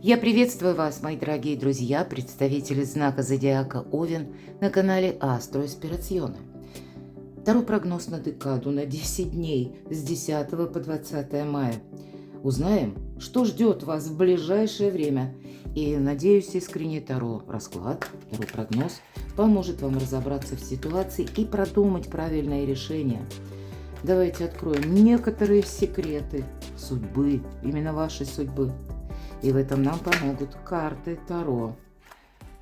Я приветствую вас, мои дорогие друзья, представители знака зодиака Овен на канале Астро Инспирационе. Второй прогноз на декаду на 10 дней с 10 по 20 мая. Узнаем, что ждет вас в ближайшее время. И, надеюсь, искренне Таро расклад, Таро прогноз поможет вам разобраться в ситуации и продумать правильное решение. Давайте откроем некоторые секреты судьбы, именно вашей судьбы. И в этом нам помогут карты Таро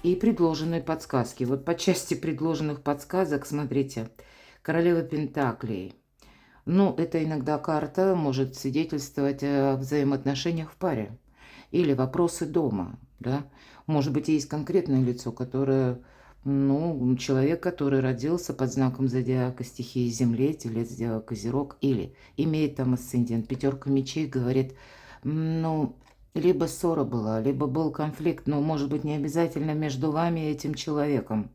и предложенные подсказки. Вот по части предложенных подсказок, смотрите, королева Пентаклей. Ну, это иногда карта может свидетельствовать о взаимоотношениях в паре или вопросы дома, да. Может быть, есть конкретное лицо, которое, человек, который родился под знаком зодиака стихии Земли, телец зодиака Козерог, или имеет там асцендент. Пятерка мечей говорит, либо ссора была, либо был конфликт, но, может быть, не обязательно между вами и этим человеком.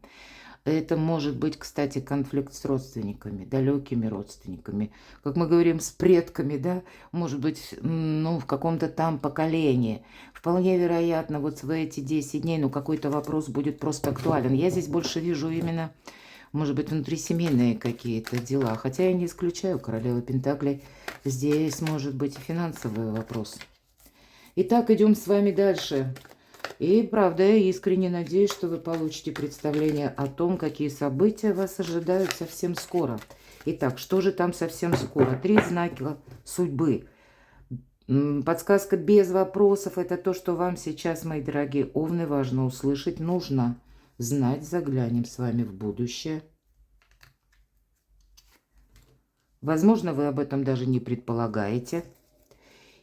Это может быть, кстати, конфликт с родственниками, далекими родственниками. Как мы говорим, с предками, да, может быть, в каком-то там поколении. Вполне вероятно, вот в эти 10 дней, какой-то вопрос будет просто актуален. Я здесь больше вижу именно, может быть, внутрисемейные какие-то дела. Хотя я не исключаю королевы Пентаклей. Здесь может быть и финансовый вопрос. Итак, идем с вами дальше. И, правда, я искренне надеюсь, что вы получите представление о том, какие события вас ожидают совсем скоро. Итак, что же там совсем скоро? 3 знака судьбы. Подсказка без вопросов – это то, что вам сейчас, мои дорогие овны, важно услышать, нужно знать. Заглянем с вами в будущее. Возможно, вы об этом даже не предполагаете.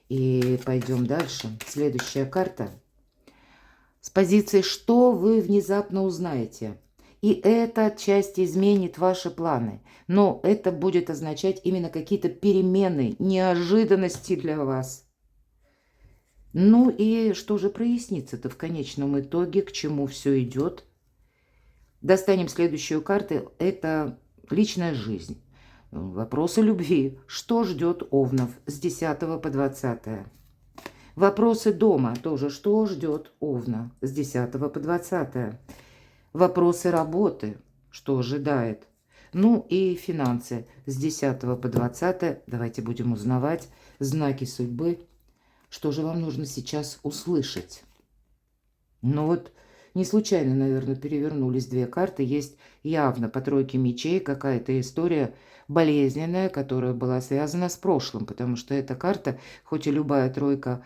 И пойдем дальше. Следующая карта. С позиции «что» вы внезапно узнаете. И эта часть изменит ваши планы. Но это будет означать именно какие-то перемены, неожиданности для вас. Ну и что же прояснится-то в конечном итоге, к чему все идет? Достанем следующую карту. Это личная жизнь. Вопросы любви. Что ждет овнов с 10 по 20? Вопросы дома тоже. Что ждет овна с 10 по 20? Вопросы работы. Что ожидает? Ну и финансы с 10 по 20. Давайте будем узнавать знаки судьбы. Что же вам нужно сейчас услышать? Не случайно, наверное, перевернулись 2 карты. Есть явно по тройке мечей какая-то история болезненная, которая была связана с прошлым, потому что эта карта, хоть и любая тройка,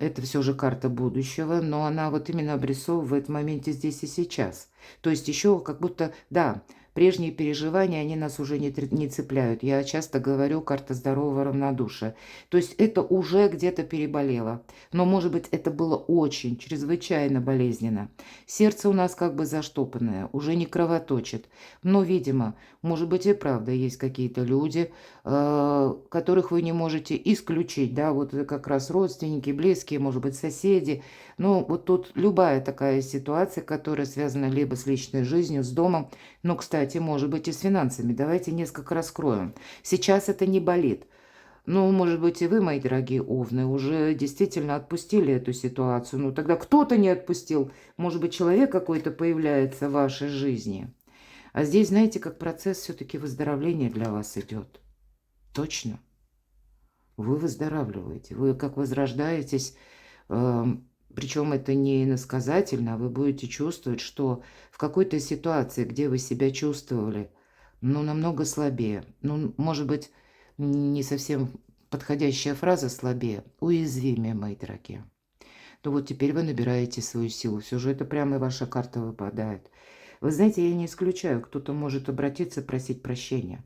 это все же карта будущего, но она вот именно обрисовывает в моменте здесь и сейчас. То есть еще как будто, да, прежние переживания, они нас уже не цепляют. Я часто говорю, карта здорового равнодушия. То есть это уже где-то переболело. Но, может быть, это было очень, чрезвычайно болезненно. Сердце у нас как бы заштопанное, уже не кровоточит. Но, видимо, может быть и правда есть какие-то люди, которых вы не можете исключить. Да, вот это как раз родственники, близкие, может быть, соседи. Ну, вот тут любая такая ситуация, которая связана либо с личной жизнью, с домом, но, кстати, может быть и с финансами. Давайте несколько раскроем. Сейчас это не болит. Может быть, и вы, мои дорогие овны, уже действительно отпустили эту ситуацию. Тогда кто-то не отпустил. Может быть, человек какой-то появляется в вашей жизни. А здесь, знаете, как процесс все-таки выздоровления для вас идет. Точно. Вы выздоравливаете. Вы как возрождаетесь. Причем это не иносказательно, а вы будете чувствовать, что в какой-то ситуации, где вы себя чувствовали, намного слабее. Может быть, не совсем подходящая фраза слабее, уязвимее, мои дорогие. То вот теперь вы набираете свою силу. Все же это прямо и ваша карта выпадает. Вы знаете, я не исключаю, кто-то может обратиться, просить прощения.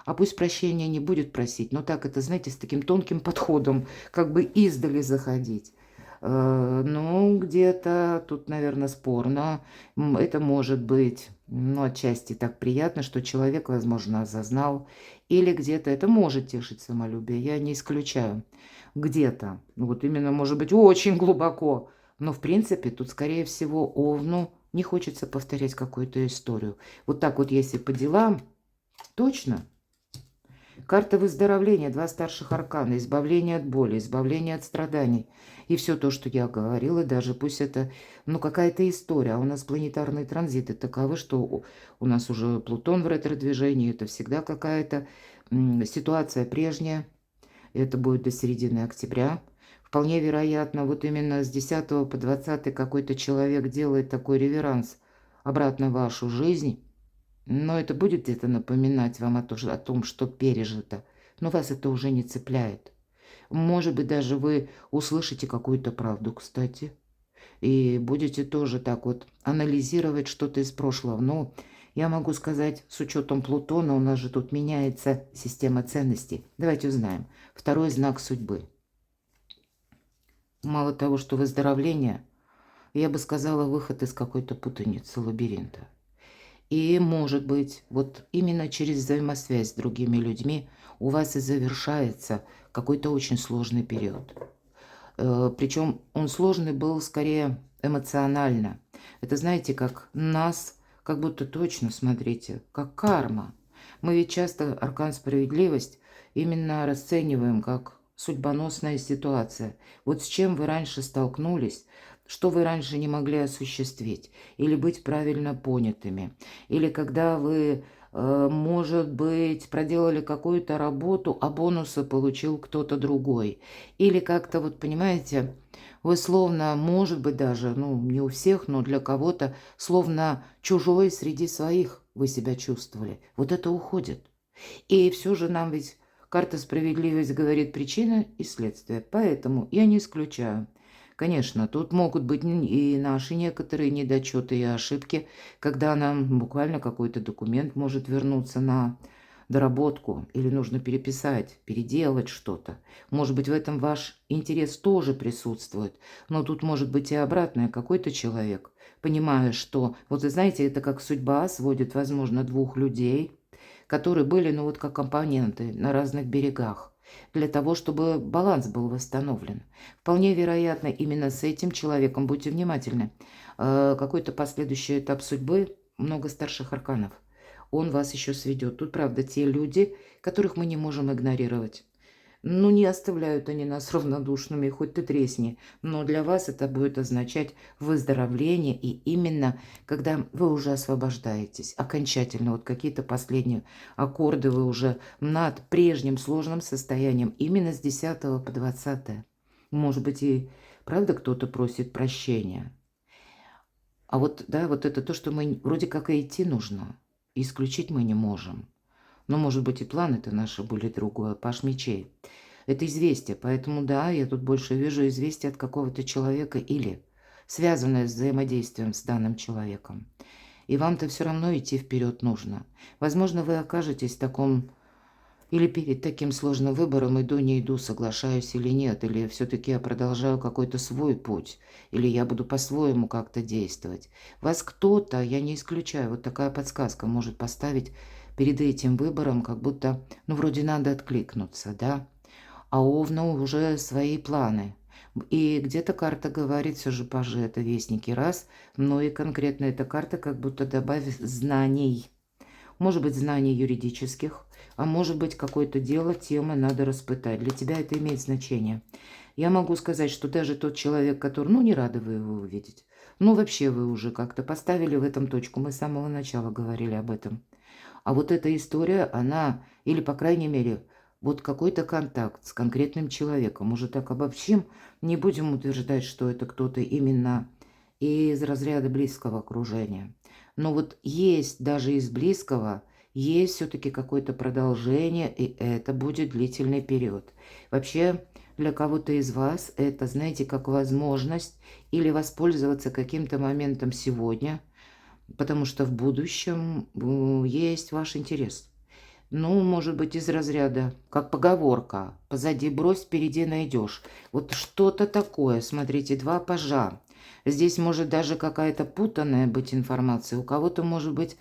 А пусть прощения не будет просить, но так это, знаете, с таким тонким подходом, как бы издали заходить. Где-то тут, наверное, спорно. Это может быть, отчасти так приятно, что человек, возможно, осознал. Или где-то это может тешить самолюбие, я не исключаю. Где-то, именно, может быть, очень глубоко. Но, в принципе, тут, скорее всего, овну не хочется повторять какую-то историю. Вот так вот, если по делам, точно. Карта выздоровления, 2 старших аркана, избавление от боли, избавление от страданий. И все то, что я говорила, даже пусть это, ну, какая-то история, а у нас планетарные транзиты таковы, что у нас уже Плутон в ретро-движении, это всегда какая-то ситуация прежняя, это будет до середины октября. Вполне вероятно, вот именно с 10 по 20 какой-то человек делает такой реверанс обратно в вашу жизнь, но это будет где-то напоминать вам о том, что пережито, но вас это уже не цепляет. Может быть, даже вы услышите какую-то правду, кстати, и будете тоже так вот анализировать что-то из прошлого. Но я могу сказать, с учетом Плутона, у нас же тут меняется система ценностей. Давайте узнаем. Второй знак судьбы. Мало того, что выздоровление, я бы сказала, выход из какой-то путаницы, лабиринта. И, может быть, вот именно через взаимосвязь с другими людьми у вас и завершается какой-то очень сложный период. Причем он сложный был скорее эмоционально. Это, знаете, как нас, как будто точно, смотрите, как карма. Мы ведь часто аркан справедливость именно расцениваем как судьбоносная ситуация. Вот с чем вы раньше столкнулись, что вы раньше не могли осуществить, или быть правильно понятыми, или когда вы, может быть, проделали какую-то работу, а бонусы получил кто-то другой. Или как-то, вот понимаете, вы словно, может быть даже, ну не у всех, но для кого-то, словно чужой среди своих вы себя чувствовали. Вот это уходит. И все же нам ведь карта справедливость говорит причина и следствие. Поэтому я не исключаю. Конечно, тут могут быть и наши некоторые недочеты и ошибки, когда нам буквально какой-то документ может вернуться на доработку или нужно переписать, переделать что-то. Может быть, в этом ваш интерес тоже присутствует, но тут может быть и обратное. Какой-то человек, понимая, что, вот вы знаете, это как судьба сводит, возможно, двух людей, которые были, ну вот как оппоненты на разных берегах, для того, чтобы баланс был восстановлен. Вполне вероятно, именно с этим человеком, будьте внимательны, какой-то последующий этап судьбы, много старших арканов, он вас еще сведет. Тут, правда, те люди, которых мы не можем игнорировать. Ну, не оставляют они нас равнодушными, хоть ты тресни. Но для вас это будет означать выздоровление. И именно, когда вы уже освобождаетесь окончательно, вот какие-то последние аккорды вы уже над прежним сложным состоянием, именно с 10 по 20. Может быть, и правда кто-то просит прощения. А вот, да, вот это то, что мы вроде как и идти нужно. Исключить мы не можем. Но, может быть, и планы-то наши были другое. Паш мечей. Это известие. Поэтому, да, я тут больше вижу известие от какого-то человека или связанное с взаимодействием с данным человеком. И вам-то все равно идти вперед нужно. Возможно, вы окажетесь в таком или перед таким сложным выбором: иду, не иду, соглашаюсь или нет, или все-таки я продолжаю какой-то свой путь, или я буду по-своему как-то действовать. Вас кто-то, я не исключаю, вот такая подсказка может поставить перед этим выбором, как будто, ну, вроде надо откликнуться, да? А у Овна уже свои планы. И где-то карта говорит, все же пажи это вестники раз, но и конкретно эта карта как будто добавит знаний. Может быть, знаний юридических, а может быть, какое-то дело, темы надо распытать. Для тебя это имеет значение. Я могу сказать, что даже тот человек, который, ну, не рады вы его увидеть, ну, вообще вы уже как-то поставили в этом точку. Мы с самого начала говорили об этом. А вот эта история, она, или, по крайней мере, вот какой-то контакт с конкретным человеком, уже так обобщим, не будем утверждать, что это кто-то именно из разряда близкого окружения. Но вот есть даже из близкого, есть все-таки какое-то продолжение, и это будет длительный период. Вообще, для кого-то из вас это, знаете, как возможность или воспользоваться каким-то моментом сегодня, потому что в будущем есть ваш интерес. Ну, может быть, из разряда, как поговорка: позади брось, впереди найдешь. Вот что-то такое. Смотрите, два пажа. Здесь может даже какая-то путанная быть информация. У кого-то может быть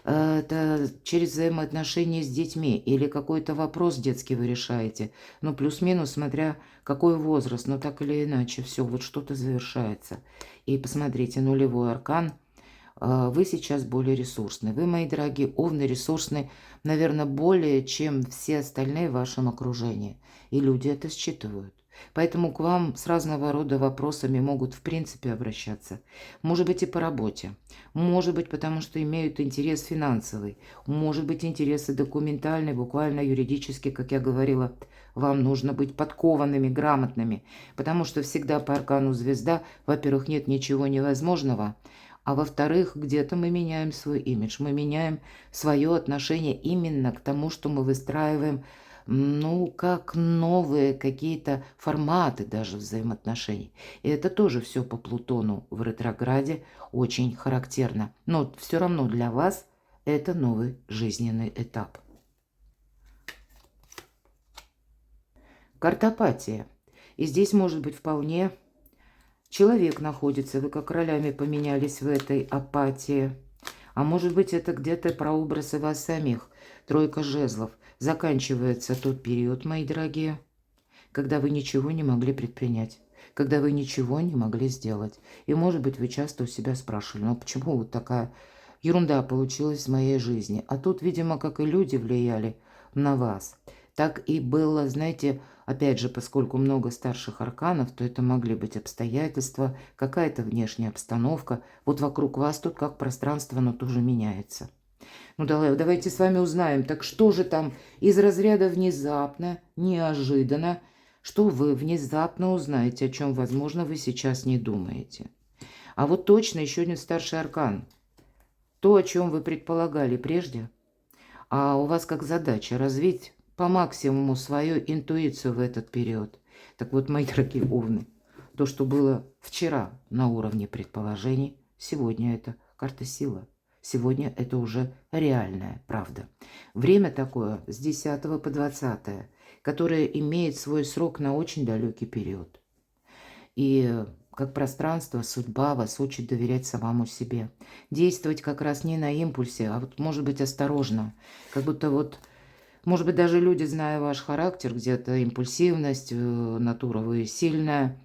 это через взаимоотношения с детьми или какой-то вопрос детский вы решаете. Ну, плюс-минус, смотря какой возраст, но так или иначе, все, вот что-то завершается. И посмотрите, нулевой аркан. Вы сейчас более ресурсны. Вы, мои дорогие овны, ресурсны, наверное, более, чем все остальные в вашем окружении. И люди это считывают. Поэтому к вам с разного рода вопросами могут в принципе обращаться. Может быть и по работе, может быть потому что имеют интерес финансовый, может быть интересы документальные, буквально юридически, как я говорила, вам нужно быть подкованными, грамотными, потому что всегда по аркану звезда, во-первых, нет ничего невозможного, а во-вторых, где-то мы меняем свой имидж, мы меняем свое отношение именно к тому, что мы выстраиваем, ну, как новые какие-то форматы даже взаимоотношений. И это тоже все по Плутону в ретрограде очень характерно. Но все равно для вас это новый жизненный этап. Картопатия. И здесь может быть вполне человек находится, вы как ролями поменялись в этой апатии. А может быть это где-то прообразы вас самих. Тройка жезлов. Заканчивается тот период, мои дорогие, когда вы ничего не могли предпринять, когда вы ничего не могли сделать. И может быть вы часто у себя спрашивали, ну почему вот такая ерунда получилась в моей жизни. А тут, видимо, как и люди влияли на вас, так и было, знаете, опять же, поскольку много старших арканов, то это могли быть обстоятельства, какая-то внешняя обстановка. Вот вокруг вас тут как пространство, оно тоже меняется. Ну давайте с вами узнаем, так что же там из разряда внезапно, неожиданно, что вы внезапно узнаете, о чем, возможно, вы сейчас не думаете. А вот точно еще один старший аркан. То, о чем вы предполагали прежде, а у вас как задача развить по максимуму свою интуицию в этот период. Так вот, мои дорогие овны, то, что было вчера на уровне предположений, сегодня это карта сила. Сегодня это уже реальная правда. Время такое с 10 по 20, которое имеет свой срок на очень далекий период. И как пространство, судьба вас учит доверять самому себе. Действовать как раз не на импульсе, а вот, может быть, осторожно. Как будто вот, может быть, даже люди, зная ваш характер, где-то импульсивность, натура вы сильная,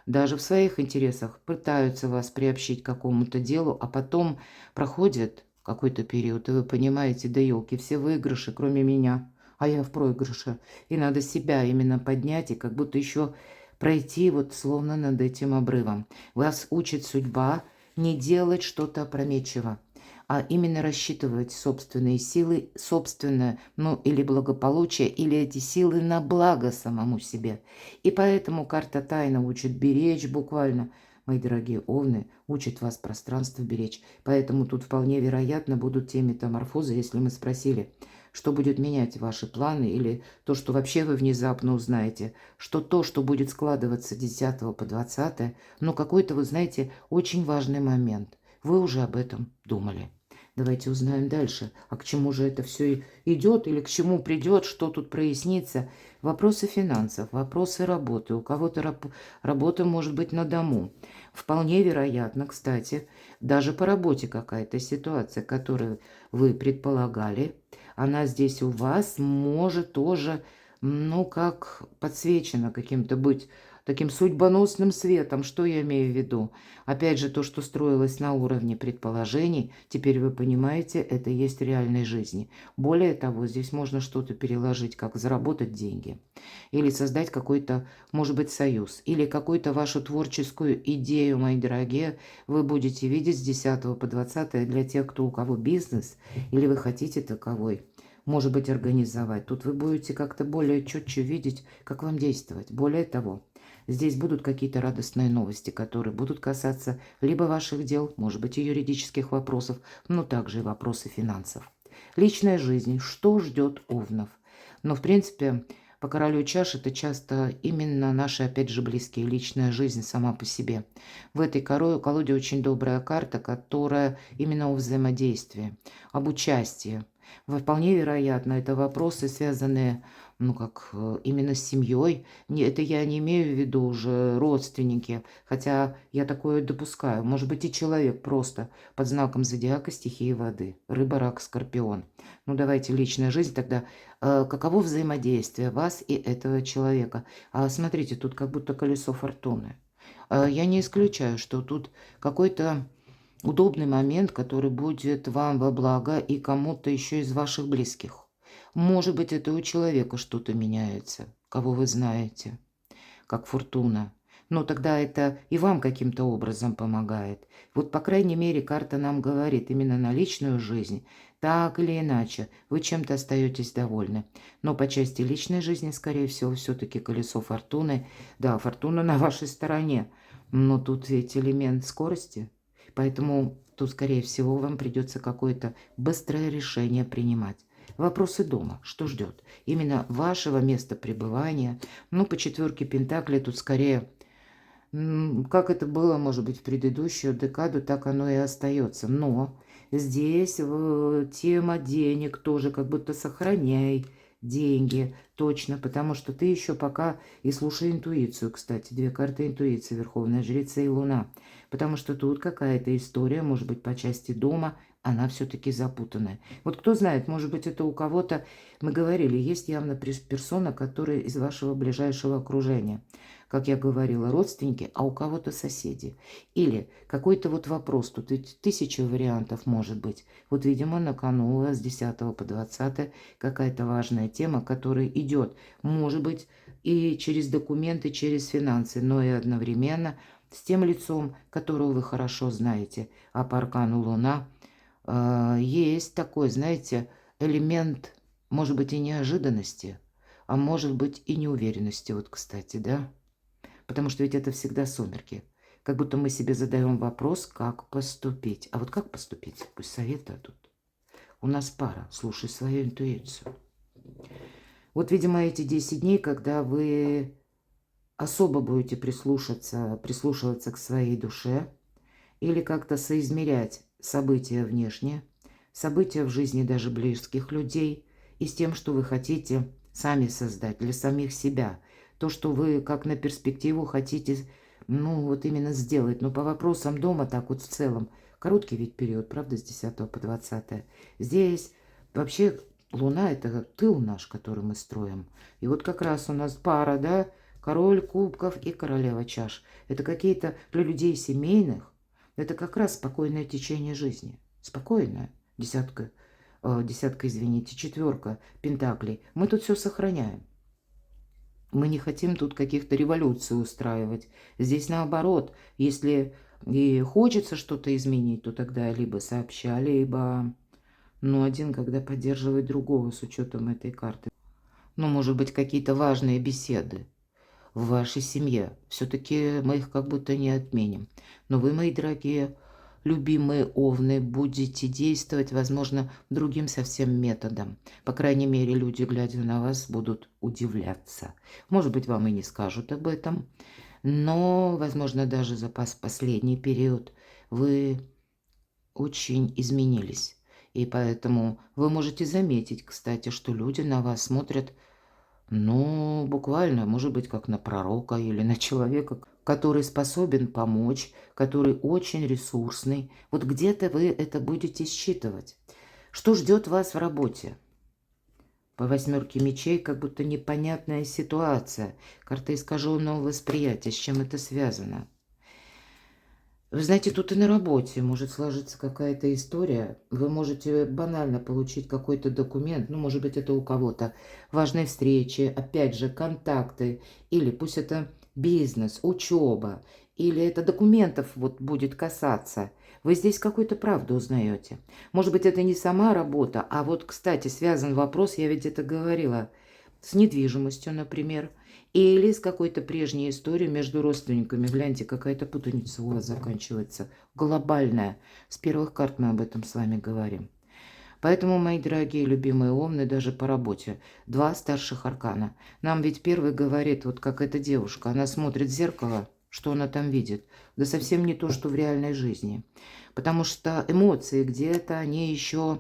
даже в своих интересах пытаются вас приобщить к какому-то делу, а потом проходит какой-то период, и вы понимаете, да елки, все выигрыши, кроме меня, а я в проигрыше. И надо себя именно поднять, и как будто еще пройти вот словно над этим обрывом. Вас учит судьба не делать что-то опрометчиво, а именно рассчитывать собственные силы, собственное, ну, или благополучие, или эти силы на благо самому себе. И поэтому карта тайна учит беречь буквально. Мои дорогие овны, учат вас пространство беречь. Поэтому тут вполне вероятно будут те метаморфозы, если мы спросили, что будет менять ваши планы, или то, что вообще вы внезапно узнаете, что то, что будет складываться с 10 по 20, ну какой-то, вы знаете, очень важный момент. Вы уже об этом думали. Давайте узнаем дальше, а к чему же это все идет или к чему придет, что тут прояснится. Вопросы финансов, вопросы работы. У кого-то работа может быть на дому. Вполне вероятно, кстати, даже по работе какая-то ситуация, которую вы предполагали, она здесь у вас может тоже, ну, как подсвечена каким-то быть таким судьбоносным светом. Что я имею в виду? Опять же, то, что строилось на уровне предположений, теперь вы понимаете, это есть в реальной жизни. Более того, здесь можно что-то переложить, как заработать деньги, или создать какой-то, может быть, союз, или какую-то вашу творческую идею, мои дорогие, вы будете видеть с 10 по 20 для тех, кто у кого бизнес, или вы хотите таковой, может быть, организовать. Тут вы будете как-то более четче видеть, как вам действовать. Более того, здесь будут какие-то радостные новости, которые будут касаться либо ваших дел, может быть, и юридических вопросов, но также и вопросы финансов. Личная жизнь. Что ждет овнов? Но, в принципе, по королю чаш это часто именно наши, опять же, близкие, личная жизнь сама по себе. В этой колоде очень добрая карта, которая именно о взаимодействии, об участии. Вполне вероятно, это вопросы, связанные, ну, как именно с семьей. Это я не имею в виду уже родственники, хотя я такое допускаю. Может быть, и человек просто под знаком зодиака стихии воды. Рыба, рак, скорпион. Ну, давайте личная жизнь тогда. Каково взаимодействие вас и этого человека? Смотрите, тут как будто колесо фортуны. Я не исключаю, что тут какой-то удобный момент, который будет вам во благо и кому-то еще из ваших близких. Может быть, это у человека что-то меняется, кого вы знаете. как фортуна, но тогда это и вам каким-то образом помогает. Вот, по крайней мере, карта нам говорит именно на личную жизнь, так или иначе, вы чем-то остаетесь довольны. Но по части личной жизни, скорее всего, все-таки колесо фортуны, да, фортуна на вашей стороне, но тут ведь элемент скорости, поэтому тут, скорее всего, вам придется какое-то быстрое решение принимать. Вопросы дома. Что ждет? Именно вашего места пребывания. Ну, по четверке Пентаклей тут скорее, как это было, может быть, в предыдущую декаду, так оно и остается. Но здесь тема денег тоже как будто сохраняй деньги. Точно, потому что ты еще пока и слушай интуицию, кстати. Две карты интуиции, Верховная Жрица и Луна. Потому что тут какая-то история, может быть, по части дома, она все-таки запутанная. Вот кто знает, может быть, это у кого-то, мы говорили, есть явно персона, которая из вашего ближайшего окружения. Как я говорила, родственники, а у кого-то соседи. Или какой-то вот вопрос, тут ведь тысяча вариантов может быть. Вот, видимо, на кону у вас с 10 по 20 какая-то важная тема, которая идет, может быть, и через документы, через финансы, но и одновременно с тем лицом, которого вы хорошо знаете. А по аркану Луна есть такой, знаете, элемент, может быть, и неожиданности, а может быть, и неуверенности, вот, кстати, да? Потому что ведь это всегда сумерки. Как будто мы себе задаем вопрос, как поступить. А вот как поступить? Пусть советы тут. У нас пара. Слушай свою интуицию. Вот, видимо, эти 10 дней, когда вы особо будете прислушиваться к своей душе или как-то соизмерять события внешние, события в жизни даже близких людей и с тем, что вы хотите сами создать для самих себя. То, что вы как на перспективу хотите, ну, вот именно сделать. Но по вопросам дома так вот в целом. Короткий ведь период, правда, с 10 по 20. Здесь вообще Луна – это тыл наш, который мы строим. И вот как раз у нас пара, да, король кубков и королева чаш. Это какие-то для людей семейных, это как раз спокойное течение жизни. Спокойное. Десятка, извините, четверка пентаклей. Мы тут все сохраняем. Мы не хотим тут каких-то революций устраивать. Здесь наоборот, если и хочется что-то изменить, то тогда либо сообща, либо, ну, один, когда поддерживает другого с учетом этой карты. Ну, может быть, какие-то важные беседы в вашей семье. Все-таки мы их как будто не отменим. Но вы, мои дорогие, любимые овны, будете действовать, возможно, другим совсем методом. По крайней мере, люди, глядя на вас, будут удивляться. Может быть, вам и не скажут об этом, но, возможно, даже за последний период вы очень изменились. И поэтому вы можете заметить, кстати, что люди на вас смотрят, ну, буквально, может быть, как на пророка или на человека, который способен помочь, который очень ресурсный. Вот где-то вы это будете считывать. Что ждет вас в работе? По 8 мечей как будто непонятная ситуация. Карта искаженного восприятия. С чем это связано? Вы знаете, тут и на работе может сложиться какая-то история. Вы можете банально получить какой-то документ, ну, может быть, это у кого-то важные встречи, опять же, контакты, или пусть это бизнес, учеба, или это документов вот будет касаться. Вы здесь какую-то правду узнаете. Может быть, это не сама работа, а вот, кстати, связан вопрос, я ведь это говорила, с недвижимостью, например, или с какой-то прежней историей между родственниками. Гляньте, какая-то путаница у вас заканчивается. Глобальная. С первых карт мы об этом с вами говорим. Поэтому, мои дорогие любимые овны, даже по работе, 2 старших аркана. Нам ведь первый говорит, вот как эта девушка, она смотрит в зеркало, что она там видит. Да совсем не то, что в реальной жизни. Потому что эмоции где-то, они еще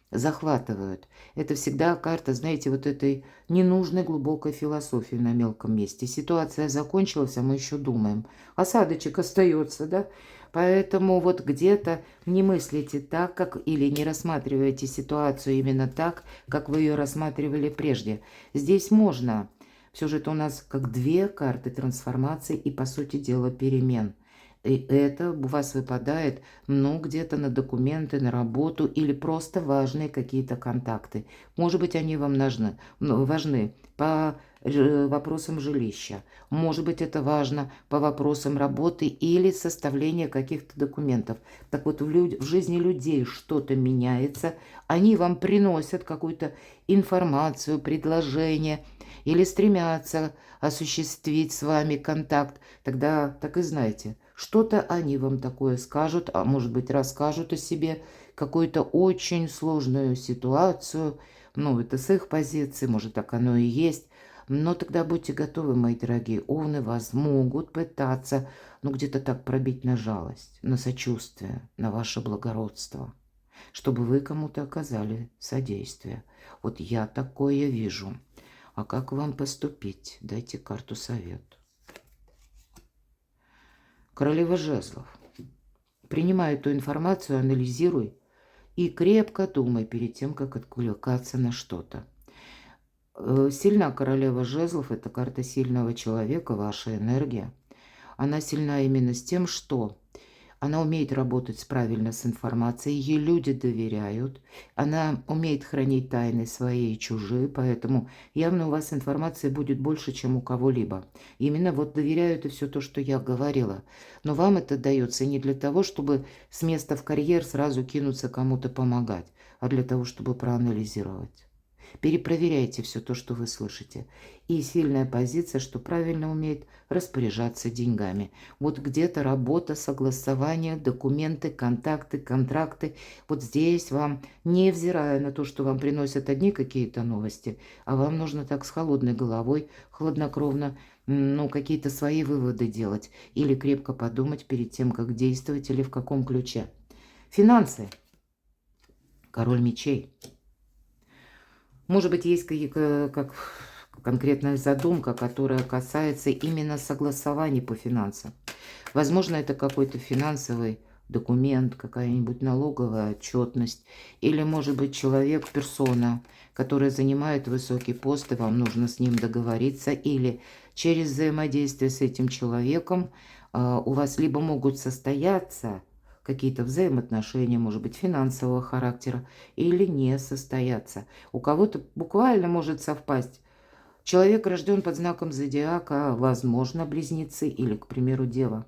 захватывают. Это всегда карта, знаете, вот этой ненужной глубокой философии на мелком месте. Ситуация закончилась, а мы еще думаем. Осадочек остается, да? Поэтому вот где-то не мыслите так, как, или не рассматриваете ситуацию именно так, как вы ее рассматривали прежде. Здесь можно. Все же это у нас как 2 карты трансформации и, по сути дела, перемен. И это у вас выпадает, ну, где-то на документы, на работу или просто важные какие-то контакты. Может быть, они вам нужны, ну, важны по вопросам жилища. Может быть, это важно по вопросам работы или составления каких-то документов. Так вот, в жизни людей что-то меняется, они вам приносят какую-то информацию, предложение или стремятся осуществить с вами контакт. Тогда так и знаете, что-то они вам такое скажут, а может быть, расскажут о себе, какую-то очень сложную ситуацию. Ну, это с их позиции, может, так оно и есть. Но тогда будьте готовы, мои дорогие овны, вас могут пытаться, ну, где-то так пробить на жалость, на сочувствие, на ваше благородство, чтобы вы кому-то оказали содействие. Вот я такое вижу. А как вам поступить? Дайте карту совет. Королева жезлов. Принимай эту информацию, анализируй и крепко думай перед тем, как отвлекаться на что-то. Сильна королева жезлов – это карта сильного человека, ваша энергия. Она сильна именно с тем, что она умеет работать правильно с информацией, ей люди доверяют, она умеет хранить тайны свои и чужие, поэтому явно у вас информации будет больше, чем у кого-либо. Именно вот доверяют и все то, что я говорила. Но вам это дается не для того, чтобы с места в карьер сразу кинуться кому-то помогать, а для того, чтобы проанализировать. Перепроверяйте все то, что вы слышите. И сильная позиция, что правильно умеет распоряжаться деньгами. Вот где-то работа, согласование, документы, контакты, контракты. Вот здесь вам, невзирая на то, что вам приносят одни какие-то новости, а вам нужно так с холодной головой, хладнокровно, ну, какие-то свои выводы делать. Или крепко подумать перед тем, как действовать или в каком ключе. Финансы. Король мечей. Может быть, есть как конкретная задумка, которая касается именно согласований по финансам. Возможно, это какой-то финансовый документ, какая-нибудь налоговая отчетность. Или, может быть, человек, персона, которая занимает высокий пост, и вам нужно с ним договориться. Или через взаимодействие с этим человеком у вас либо могут состояться какие-то взаимоотношения, может быть, финансового характера, или не состояться. У кого-то буквально может совпасть. Человек рожден под знаком зодиака, возможно, близнецы или, к примеру, дева.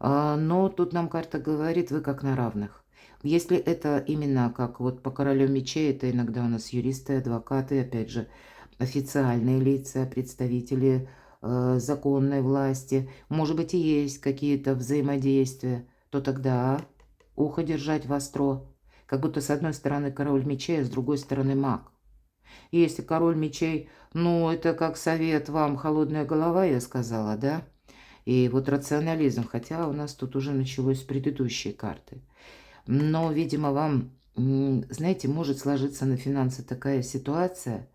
Но тут нам карта говорит, вы как на равных. Если это именно как вот по королю мечей, это иногда у нас юристы, адвокаты, опять же, официальные лица, представители законной власти, может быть, и есть какие-то взаимодействия, то тогда ухо держать востро. Как будто с одной стороны король мечей, а с другой стороны маг. И если король мечей, ну, это как совет вам, холодная голова, я сказала, да? И вот рационализм, хотя у нас тут уже началось с предыдущей карты. Но, видимо, вам, знаете, может сложиться на финансы такая ситуация,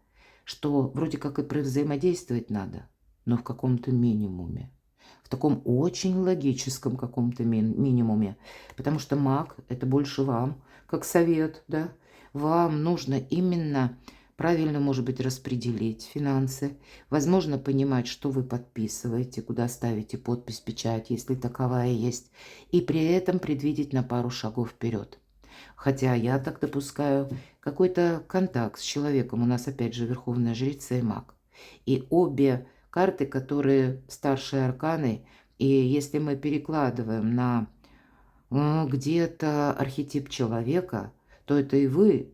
что вроде как и взаимодействовать надо, но в каком-то минимуме. В таком очень логическом каком-то минимуме. Потому что маг – это больше вам, как совет, да? Вам нужно именно правильно, может быть, распределить финансы. Возможно, понимать, что вы подписываете, куда ставите подпись, печать, если таковая есть. И при этом предвидеть на пару шагов вперед. Хотя я так допускаю какой-то контакт с человеком. У нас опять же верховная жрица и маг. И обе карты, которые старшие арканы, и если мы перекладываем на где-то архетип человека, то это и вы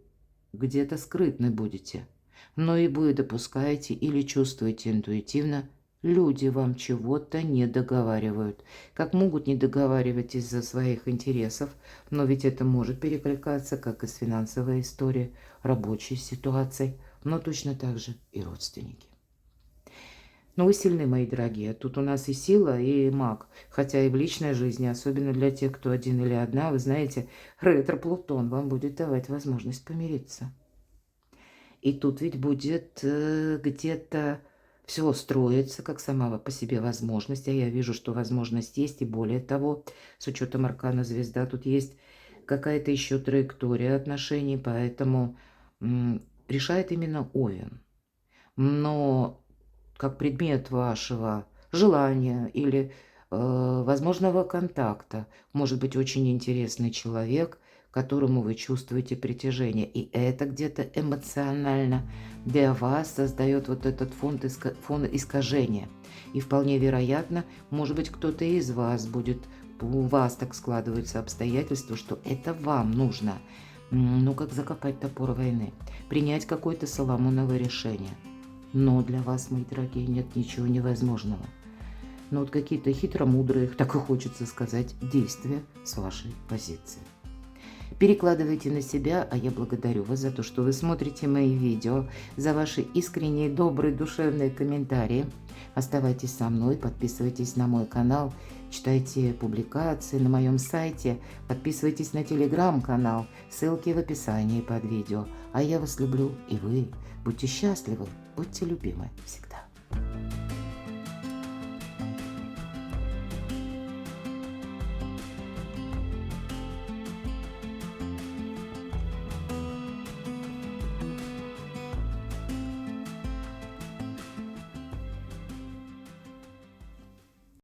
где-то скрытны будете. Но и вы допускаете или чувствуете интуитивно, люди вам чего-то не договаривают. Как могут не договаривать из-за своих интересов, но ведь это может перекликаться как и с финансовой историей, рабочей ситуацией, но точно так же и родственники. Но вы сильны, мои дорогие. Тут у нас и сила, и маг. Хотя и в личной жизни, особенно для тех, кто один или одна, вы знаете, ретро-Плутон вам будет давать возможность помириться. И тут ведь будет где-то все строится, как сама по себе возможность. А я вижу, что возможность есть. И более того, с учетом аркана звезда, тут есть какая-то еще траектория отношений. Поэтому решает именно Овен. Но как предмет вашего желания или возможного контакта может быть очень интересный человек, к которому вы чувствуете притяжение. И это где-то эмоционально для вас создает вот этот фон искажения. И вполне вероятно, может быть, кто-то из вас будет, у вас так складываются обстоятельства, что это вам нужно, ну, как закопать топор войны, принять какое-то соломоновое решение. Но для вас, мои дорогие, нет ничего невозможного. Но вот какие-то хитромудрые, так и хочется сказать, действия с вашей позиции. Перекладывайте на себя, а я благодарю вас за то, что вы смотрите мои видео, за ваши искренние, добрые, душевные комментарии. Оставайтесь со мной, подписывайтесь на мой канал, читайте публикации на моем сайте, подписывайтесь на телеграм-канал, ссылки в описании под видео. А я вас люблю, и вы будьте счастливы, будьте любимы всегда.